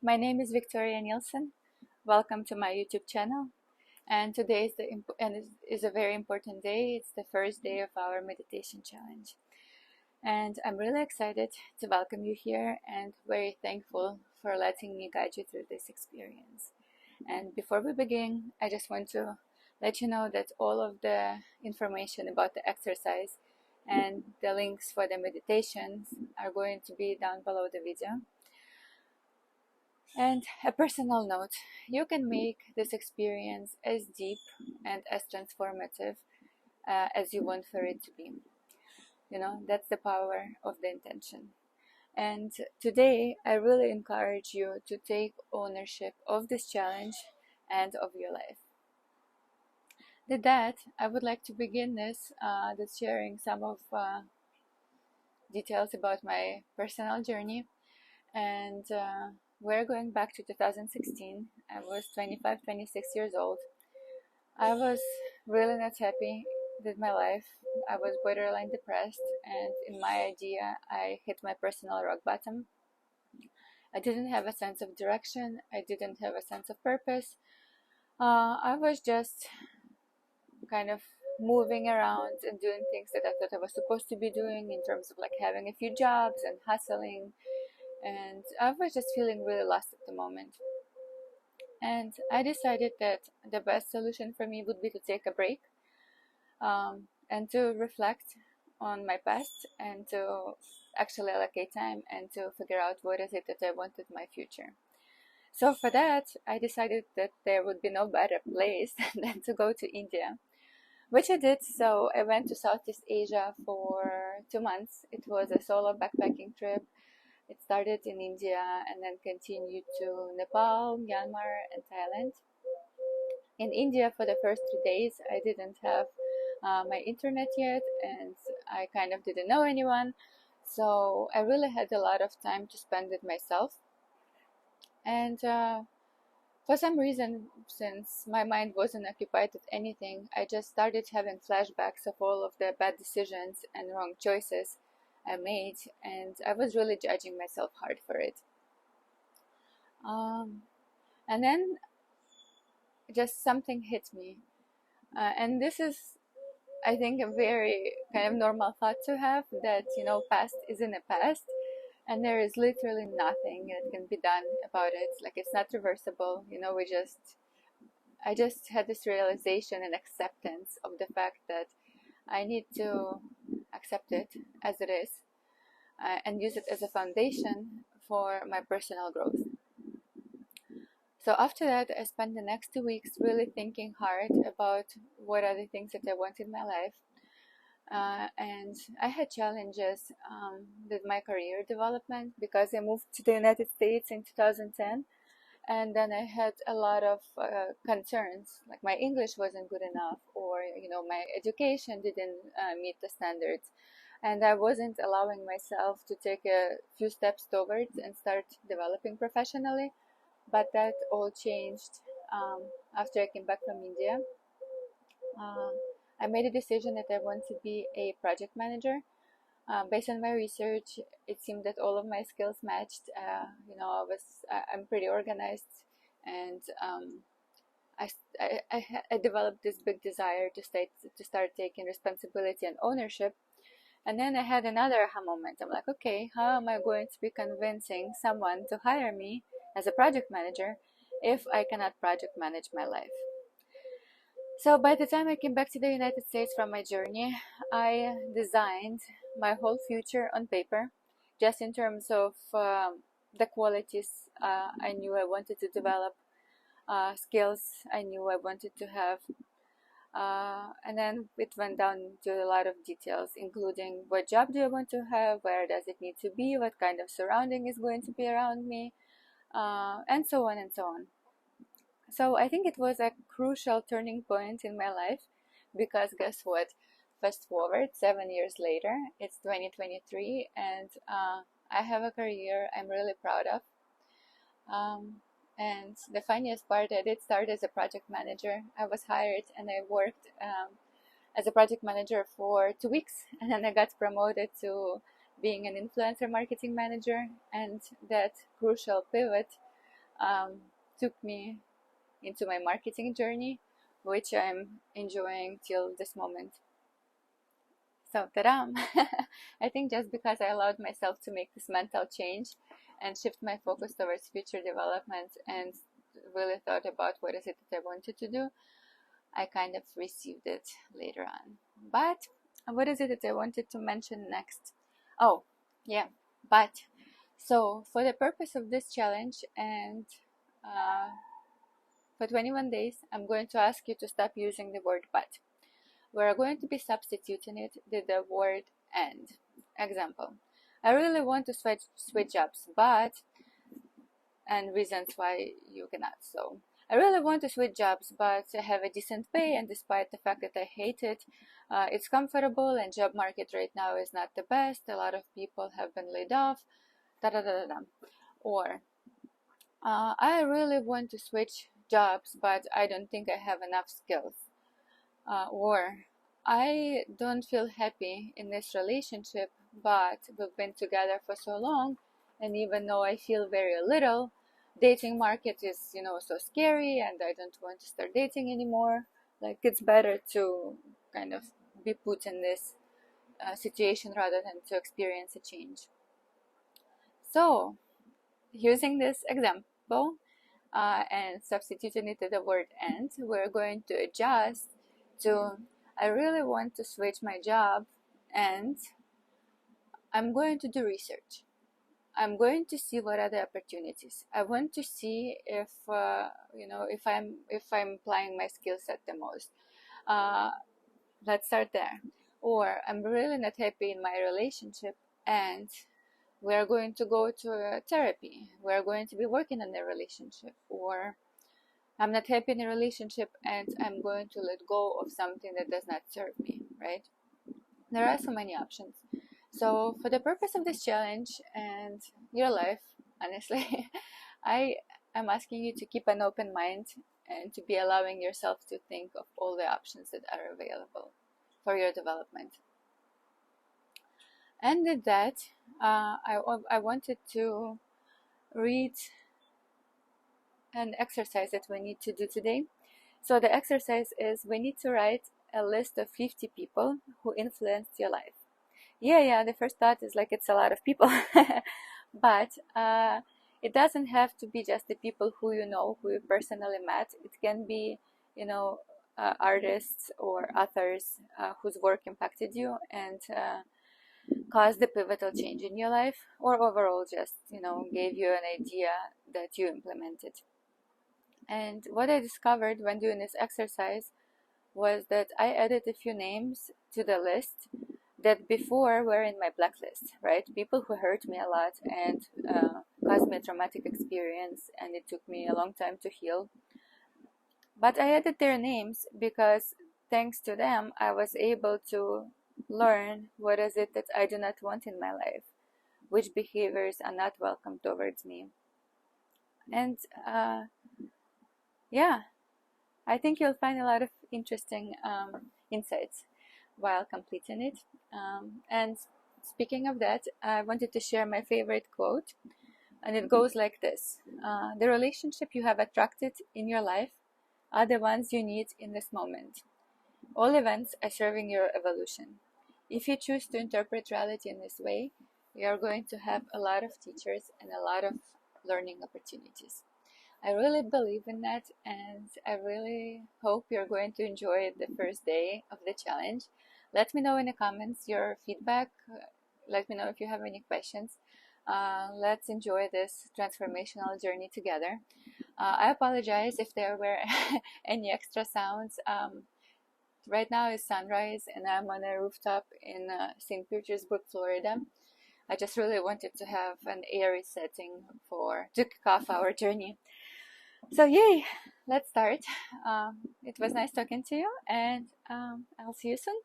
My name is Victoria Nielsen. Welcome to my YouTube channel. And today is a very important day. It's the first day of our meditation challenge. And I'm really excited to welcome you here and very thankful for letting me guide you through this experience. And before we begin, I just want to let you know that all of the information about the exercise and the links for the meditations are going to be down below the video. And a personal note, you can make this experience as deep and as transformative as you want for it to be. You know, that's the power of the intention. And today, I really encourage you to take ownership of this challenge and of your life. With that, I would like to begin this sharing some of details about my personal journey. And we're going back to 2016. I was 25, 26 years old. I was really not happy with my life. I was borderline depressed, and in my idea, I hit my personal rock bottom. I didn't have a sense of direction. I didn't have a sense of purpose. I was just kind of moving around and doing things that I thought I was supposed to be doing in terms of like having a few jobs and hustling. And I was just feeling really lost at the moment. And I decided that the best solution for me would be to take a break and to reflect on my past and to actually allocate time and to figure out what is it that I wanted in my future. So for that, I decided that there would be no better place than to go to India, which I did. So I went to Southeast Asia for 2 months. It was a solo backpacking trip. It started in India and then continued to Nepal, Myanmar, and Thailand. In India, for the first 3 days, I didn't have my internet yet, and I kind of didn't know anyone. So I really had a lot of time to spend with myself. And for some reason, since my mind wasn't occupied with anything, I just started having flashbacks of all of the bad decisions and wrong choices I made, and I was really judging myself hard for it. And then just something hit me. And this is, I think, a very kind of normal thought to have, that, you know, past is in the past and there is literally nothing that can be done about it. Like, it's not reversible. You know, I just had this realization and acceptance of the fact that I need to accept it as it is and use it as a foundation for my personal growth. So after that, I spent the next 2 weeks really thinking hard about what are the things that I want in my life. And I had challenges with my career development because I moved to the United States in 2010. And then I had a lot of concerns, like my English wasn't good enough, or, you know, my education didn't meet the standards. And I wasn't allowing myself to take a few steps towards and start developing professionally. But that all changed after I came back from India. I made a decision that I want to be a project manager. Based on my research, it seemed that all of my skills matched. You know, I'm pretty organized, and I developed this big desire to start taking responsibility and ownership. And then I had another aha moment. I'm like, okay, how am I going to be convincing someone to hire me as a project manager if I cannot project manage my life? So by the time I came back to the United States from my journey, I designed my whole future on paper, just in terms of the qualities I knew I wanted to develop, skills I knew I wanted to have. And then it went down to a lot of details, including what job do I want to have, where does it need to be, what kind of surrounding is going to be around me, and so on and so on. So I think it was a crucial turning point in my life, because guess what? Fast forward 7 years later, it's 2023, and I have a career I'm really proud of. And the funniest part, I did start as a project manager. I was hired and I worked as a project manager for 2 weeks, and then I got promoted to being an influencer marketing manager. And that crucial pivot took me into my marketing journey, which I'm enjoying till this moment. So, ta-da! I think just because I allowed myself to make this mental change and shift my focus towards future development and really thought about what is it that I wanted to do, I kind of received it later on. But what is it that I wanted to mention next? Oh, yeah, but so for the purpose of this challenge and for 21 days, I'm going to ask you to stop using the word but. We're going to be substituting it with the word and. Example, I really want to switch jobs, but, and reasons why you cannot. So, I really want to switch jobs, but I have a decent pay, and despite the fact that I hate it, it's comfortable, and job market right now is not the best. A lot of people have been laid off. Da da da da da. Or I really want to switch jobs, but I don't think I have enough skills. Or I don't feel happy in this relationship, but we've been together for so long, and even though I feel very little, dating market is, so scary, and I don't want to start dating anymore. Like, it's better to kind of be put in this situation rather than to experience a change. So, using this example and substituting it to the word and, we're going to adjust to I really want to switch my job, and I'm going to do research. I'm going to see what are the opportunities. I want to see if if I'm applying my skill set the most. Let's start there. Or I'm really not happy in my relationship, and we're going to go to therapy. We're going to be working on the relationship. Or I'm not happy in a relationship, and I'm going to let go of something that does not serve me, right? There are so many options. So for the purpose of this challenge and your life, honestly, I am asking you to keep an open mind and to be allowing yourself to think of all the options that are available for your development. And with that, I wanted to read an exercise that we need to do today. So the exercise is we need to write a list of 50 people who influenced your life. Yeah, the first thought is like it's a lot of people. But it doesn't have to be just the people who who you personally met. It can be, artists or authors whose work impacted you and caused the pivotal change in your life, or overall just, gave you an idea that you implemented. And what I discovered when doing this exercise was that I added a few names to the list that before were in my blacklist, right? People who hurt me a lot and caused me a traumatic experience, and it took me a long time to heal. But I added their names because thanks to them, I was able to learn what is it that I do not want in my life, which behaviors are not welcome towards me. And yeah, I think you'll find a lot of interesting insights while completing it. And speaking of that, I wanted to share my favorite quote, and it goes like this: the relationship you have attracted in your life are the ones you need in this moment. All events are serving your evolution. If you choose to interpret reality in this way, you are going to have a lot of teachers and a lot of learning opportunities. I really believe in that, and I really hope you're going to enjoy the first day of the challenge. Let me know in the comments your feedback. Let me know if you have any questions. Let's enjoy this transformational journey together. I apologize if there were any extra sounds. Right now is sunrise, and I'm on a rooftop in St. Petersburg, Florida. I just really wanted to have an airy setting to kick off our journey. So yay, let's start. It was nice talking to you, and I'll see you soon.